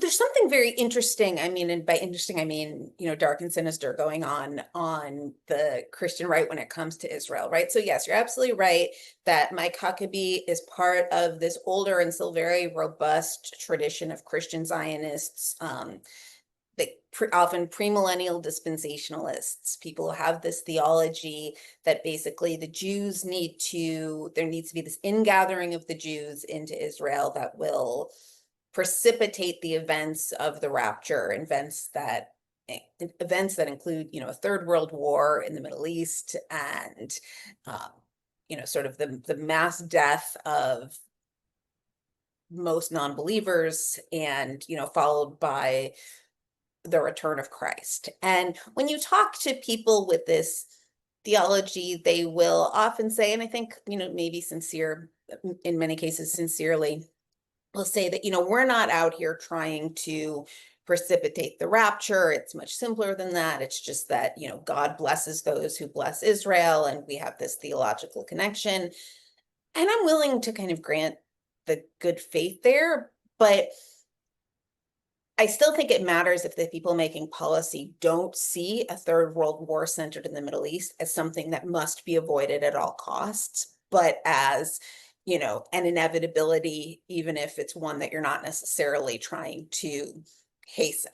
There's something very interesting. I mean, and by interesting, I mean, dark and sinister going on the Christian right when it comes to Israel, right? So yes, you're absolutely right that Mike Huckabee is part of this older and still very robust tradition of Christian Zionists, often premillennial dispensationalists, people who have this theology that basically there needs to be this ingathering of the Jews into Israel that will precipitate the events of the rapture, events that include, a third world war in the Middle East and, um, sort of the mass death of most non-believers and, followed by the return of Christ. And when you talk to people with this theology, they will often say, and I think, maybe in many cases, sincerely, will say that, we're not out here trying to precipitate the rapture. It's much simpler than that. It's just that, God blesses those who bless Israel, and we have this theological connection. And I'm willing to kind of grant the good faith there, but I still think it matters if the people making policy don't see a third world war centered in the Middle East as something that must be avoided at all costs, but as, an inevitability, even if it's one that you're not necessarily trying to hasten.